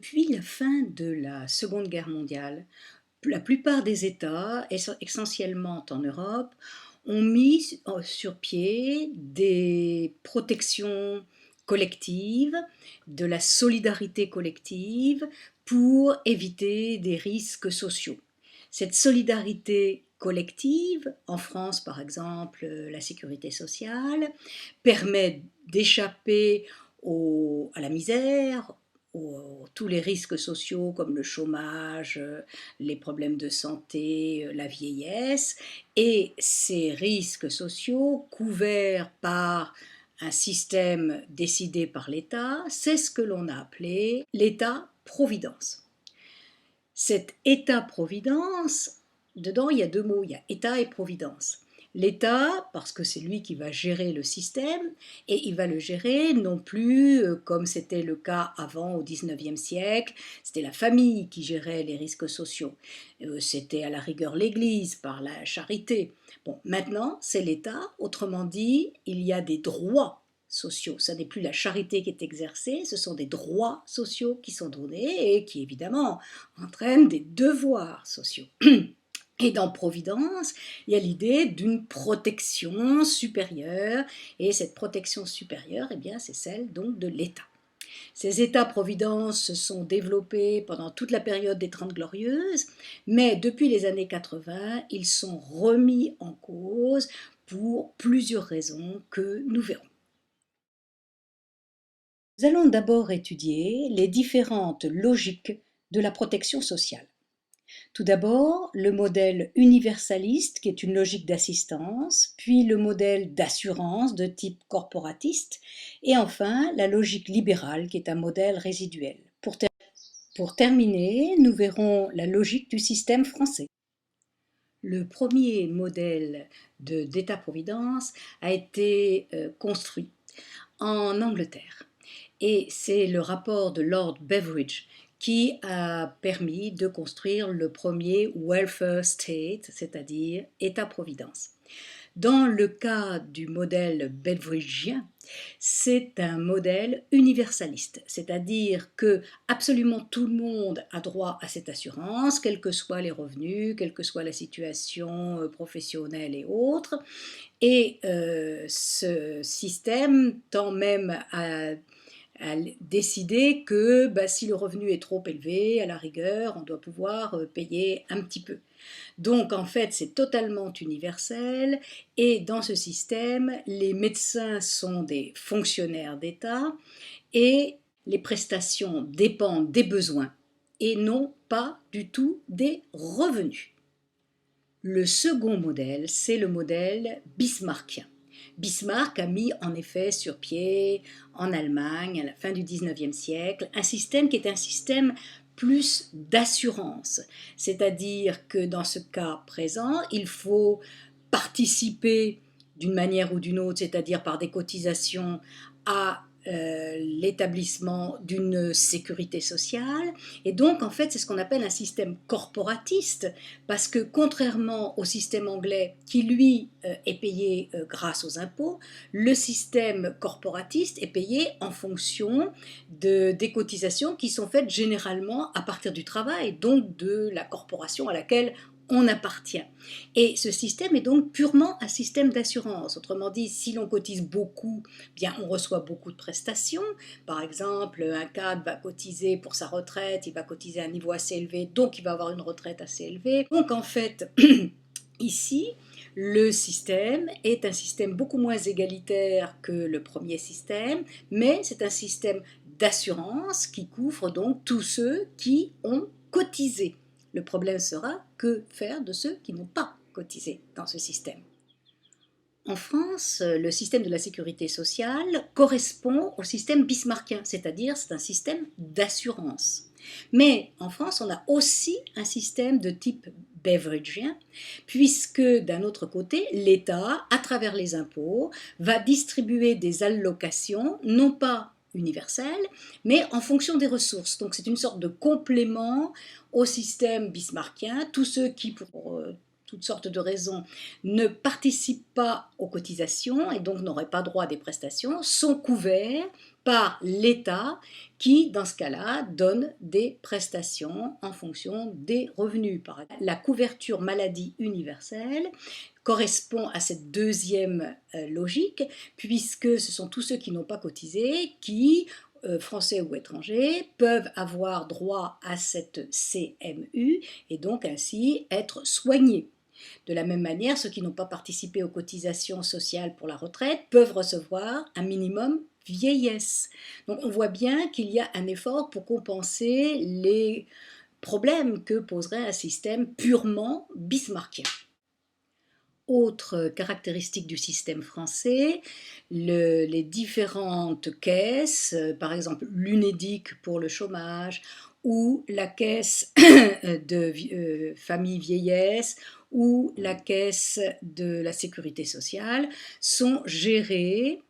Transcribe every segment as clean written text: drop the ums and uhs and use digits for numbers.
Depuis la fin de la Seconde Guerre mondiale, la plupart des États, essentiellement en Europe, ont mis sur pied des protections collectives, de la solidarité collective pour éviter des risques sociaux. Cette solidarité collective, en France par exemple, la sécurité sociale, permet d'échapper à la misère, tous les risques sociaux comme le chômage, les problèmes de santé, la vieillesse, et ces risques sociaux couverts par un système décidé par l'État, c'est ce que l'on a appelé l'État-providence. Cet État-providence, dedans il y a deux mots, il y a État et providence. L'État, parce que c'est lui qui va gérer le système, et il va le gérer non plus comme c'était le cas avant au XIXe siècle, c'était la famille qui gérait les risques sociaux, c'était à la rigueur l'Église par la charité. Bon, maintenant c'est l'État, autrement dit, il y a des droits sociaux. Ça n'est plus la charité qui est exercée, ce sont des droits sociaux qui sont donnés et qui évidemment entraînent des devoirs sociaux. Et dans Providence, il y a l'idée d'une protection supérieure, et cette protection supérieure, eh bien, c'est celle donc de l'État. Ces États-providence se sont développés pendant toute la période des Trente Glorieuses, mais depuis les années 80, ils sont remis en cause pour plusieurs raisons que nous verrons. Nous allons d'abord étudier les différentes logiques de la protection sociale. Tout d'abord, le modèle universaliste, qui est une logique d'assistance, puis le modèle d'assurance de type corporatiste, et enfin la logique libérale, qui est un modèle résiduel. Pour terminer, nous verrons la logique du système français. Le premier modèle d'État-providence a été construit en Angleterre. Et c'est le rapport de Lord Beveridge qui a permis de construire le premier welfare state, c'est-à-dire État-providence. Dans le cas du modèle beveridgien, c'est un modèle universaliste, c'est-à-dire que absolument tout le monde a droit à cette assurance, quels que soient les revenus, quelle que soit la situation professionnelle et autres. Et ce système tend même à décider que si le revenu est trop élevé, à la rigueur, on doit pouvoir payer un petit peu. Donc en fait, c'est totalement universel et dans ce système, les médecins sont des fonctionnaires d'État et les prestations dépendent des besoins et non pas du tout des revenus. Le second modèle, c'est le modèle bismarckien. Bismarck a mis en effet sur pied, en Allemagne, à la fin du XIXe siècle, un système qui est un système plus d'assurance. C'est-à-dire que dans ce cas présent, il faut participer d'une manière ou d'une autre, c'est-à-dire par des cotisations, à l'établissement d'une sécurité sociale. Et donc, en fait, c'est ce qu'on appelle un système corporatiste, parce que contrairement au système anglais, qui lui est payé grâce aux impôts, le système corporatiste est payé en fonction des cotisations qui sont faites généralement à partir du travail, donc de la corporation à laquelle on appartient. Et ce système est donc purement un système d'assurance. Autrement dit, si l'on cotise beaucoup, bien on reçoit beaucoup de prestations. Par exemple, un cadre va cotiser pour sa retraite, il va cotiser à un niveau assez élevé, donc il va avoir une retraite assez élevée. Donc en fait, ici, le système est un système beaucoup moins égalitaire que le premier système, mais c'est un système d'assurance qui couvre donc tous ceux qui ont cotisé. Le problème sera que faire de ceux qui n'ont pas cotisé dans ce système. En France, le système de la sécurité sociale correspond au système bismarckien, c'est-à-dire c'est un système d'assurance. Mais en France, on a aussi un système de type beveridgien, puisque d'un autre côté, l'État, à travers les impôts, va distribuer des allocations, non pas universelles, mais en fonction des ressources. Donc c'est une sorte de complément au système bismarckien. Tous ceux qui, pour toutes sortes de raisons, ne participent pas aux cotisations et donc n'auraient pas droit à des prestations, sont couverts par l'État qui, dans ce cas-là, donne des prestations en fonction des revenus. Par exemple, la couverture maladie universelle correspond à cette deuxième logique, puisque ce sont tous ceux qui n'ont pas cotisé qui, français ou étrangers, peuvent avoir droit à cette CMU et donc ainsi être soignés. De la même manière, ceux qui n'ont pas participé aux cotisations sociales pour la retraite peuvent recevoir un minimum vieillesse. Donc on voit bien qu'il y a un effort pour compenser les problèmes que poserait un système purement bismarckien. Autre caractéristique du système français, les différentes caisses, par exemple l'UNEDIC pour le chômage ou la caisse de famille vieillesse ou la caisse de la sécurité sociale sont gérées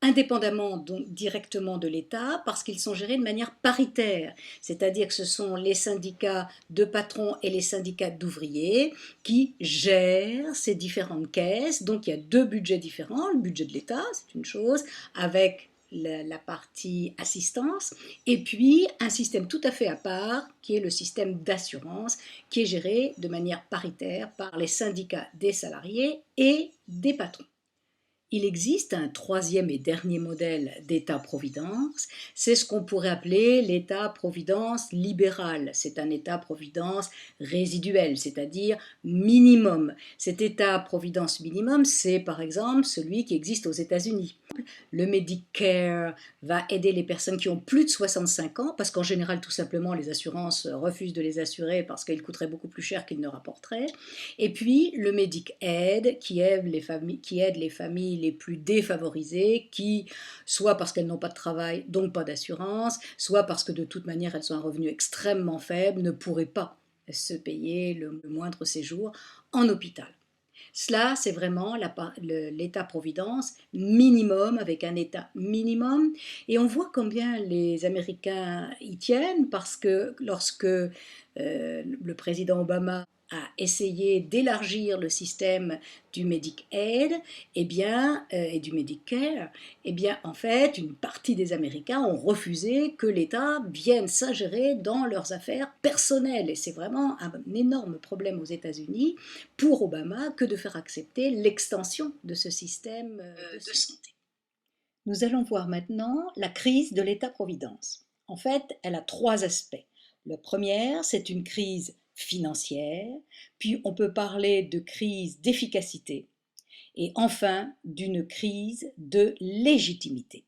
indépendamment donc directement de l'État parce qu'ils sont gérés de manière paritaire, c'est-à-dire que ce sont les syndicats de patrons et les syndicats d'ouvriers qui gèrent ces différentes caisses. Donc il y a deux budgets différents, le budget de l'État, c'est une chose, avec la partie assistance, et puis un système tout à fait à part, qui est le système d'assurance, qui est géré de manière paritaire par les syndicats des salariés et des patrons. Il existe un troisième et dernier modèle d'État-providence, c'est ce qu'on pourrait appeler l'État-providence libéral. C'est un État-providence résiduel, c'est-à-dire minimum. Cet État-providence minimum, c'est par exemple celui qui existe aux États-Unis. Le Medicare va aider les personnes qui ont plus de 65 ans, parce qu'en général, tout simplement, les assurances refusent de les assurer parce qu'ils coûteraient beaucoup plus cher qu'ils ne rapporteraient. Et puis, le Medicaid, qui aide les familles les plus défavorisées, qui, soit parce qu'elles n'ont pas de travail, donc pas d'assurance, soit parce que de toute manière, elles ont un revenu extrêmement faible, ne pourraient pas se payer le moindre séjour en hôpital. Cela, c'est vraiment l'État-providence minimum, avec un État minimum. Et on voit combien les Américains y tiennent, parce que lorsque le président Obama a essayé d'élargir le système du Medicaid et du Medicare, en fait, une partie des Américains ont refusé que l'État vienne s'ingérer dans leurs affaires personnelles. Et c'est vraiment un énorme problème aux États-Unis pour Obama que de faire accepter l'extension de ce système de santé. Nous allons voir maintenant la crise de l'État-providence. En fait, elle a trois aspects. Le premier, c'est une crise financière, puis on peut parler de crise d'efficacité, et enfin d'une crise de légitimité.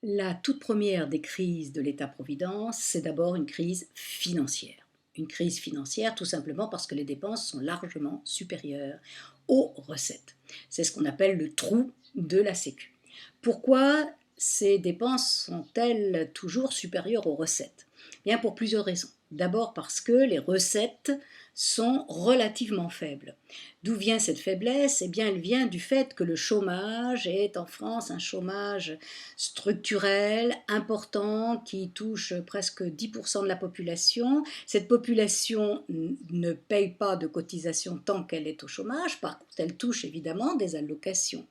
La toute première des crises de l'État-providence, c'est d'abord une crise financière. Une crise financière tout simplement parce que les dépenses sont largement supérieures aux recettes. C'est ce qu'on appelle le trou de la Sécu. Pourquoi ces dépenses sont-elles toujours supérieures aux recettes? Bien, pour plusieurs raisons. D'abord parce que les recettes sont relativement faibles. D'où vient cette faiblesse? Eh bien, elle vient du fait que le chômage est en France un chômage structurel important qui touche presque 10% de la population. Cette population ne paye pas de cotisation tant qu'elle est au chômage, par contre, elle touche évidemment des allocations.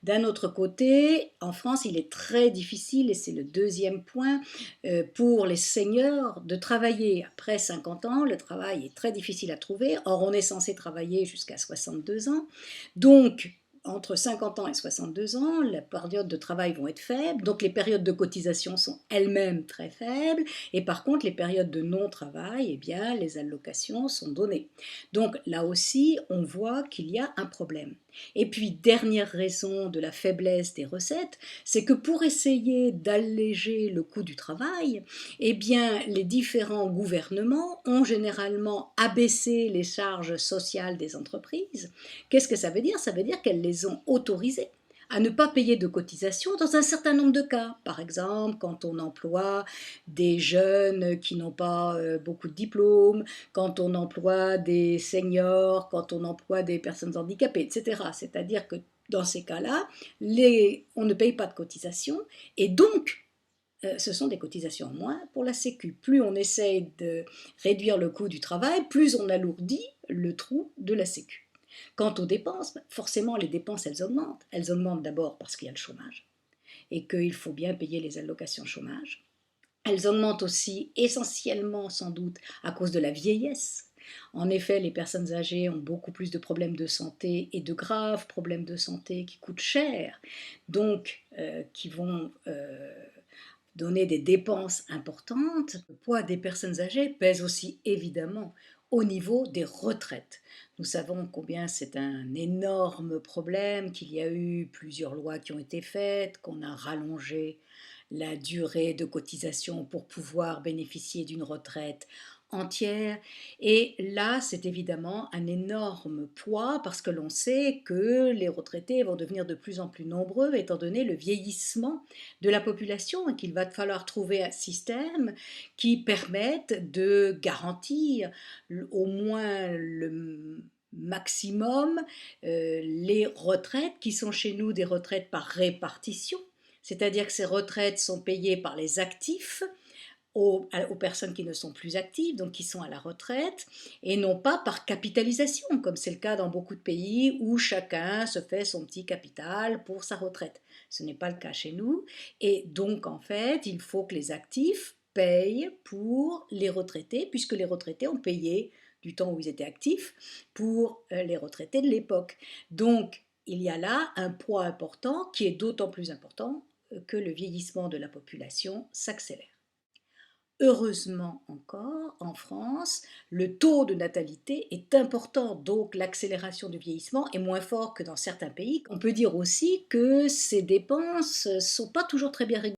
D'un autre côté, en France, il est très difficile, et c'est le deuxième point, pour les seniors de travailler. Après 50 ans, le travail est très difficile à trouver. Or, on est censé travailler jusqu'à 62 ans. Donc, entre 50 ans et 62 ans, les périodes de travail vont être faibles, donc les périodes de cotisation sont elles-mêmes très faibles, et par contre les périodes de non-travail, les allocations sont données. Donc là aussi, on voit qu'il y a un problème. Et puis, dernière raison de la faiblesse des recettes, c'est que pour essayer d'alléger le coût du travail, les différents gouvernements ont généralement abaissé les charges sociales des entreprises. Qu'est-ce que ça veut dire? Ça veut dire qu'elles les ont autorisées à ne pas payer de cotisations dans un certain nombre de cas. Par exemple, quand on emploie des jeunes qui n'ont pas beaucoup de diplômes, quand on emploie des seniors, quand on emploie des personnes handicapées, etc. C'est-à-dire que dans ces cas-là, on ne paye pas de cotisations et donc ce sont des cotisations en moins pour la Sécu. Plus on essaye de réduire le coût du travail, plus on alourdit le trou de la Sécu. Quant aux dépenses, forcément les dépenses elles augmentent. Elles augmentent d'abord parce qu'il y a le chômage. et qu'il faut bien payer les allocations chômage. Elles augmentent aussi essentiellement sans doute à cause de la vieillesse. En effet, les personnes âgées ont beaucoup plus de problèmes de santé et de graves problèmes de santé qui coûtent cher, donc qui vont donner des dépenses importantes. Le poids des personnes âgées pèse aussi évidemment au niveau des retraites. Nous savons combien c'est un énorme problème, qu'il y a eu plusieurs lois qui ont été faites, qu'on a rallongé la durée de cotisation pour pouvoir bénéficier d'une retraite entière. Et là, c'est évidemment un énorme poids parce que l'on sait que les retraités vont devenir de plus en plus nombreux étant donné le vieillissement de la population et qu'il va falloir trouver un système qui permette de garantir au moins le maximum les retraites qui sont chez nous des retraites par répartition, c'est-à-dire que ces retraites sont payées par les actifs aux personnes qui ne sont plus actives, donc qui sont à la retraite, et non pas par capitalisation, comme c'est le cas dans beaucoup de pays où chacun se fait son petit capital pour sa retraite. Ce n'est pas le cas chez nous, et donc en fait, il faut que les actifs payent pour les retraités, puisque les retraités ont payé du temps où ils étaient actifs pour les retraités de l'époque. Donc, il y a là un poids important qui est d'autant plus important que le vieillissement de la population s'accélère. Heureusement encore, en France, le taux de natalité est important, donc l'accélération du vieillissement est moins fort que dans certains pays. On peut dire aussi que ces dépenses ne sont pas toujours très bien régulées.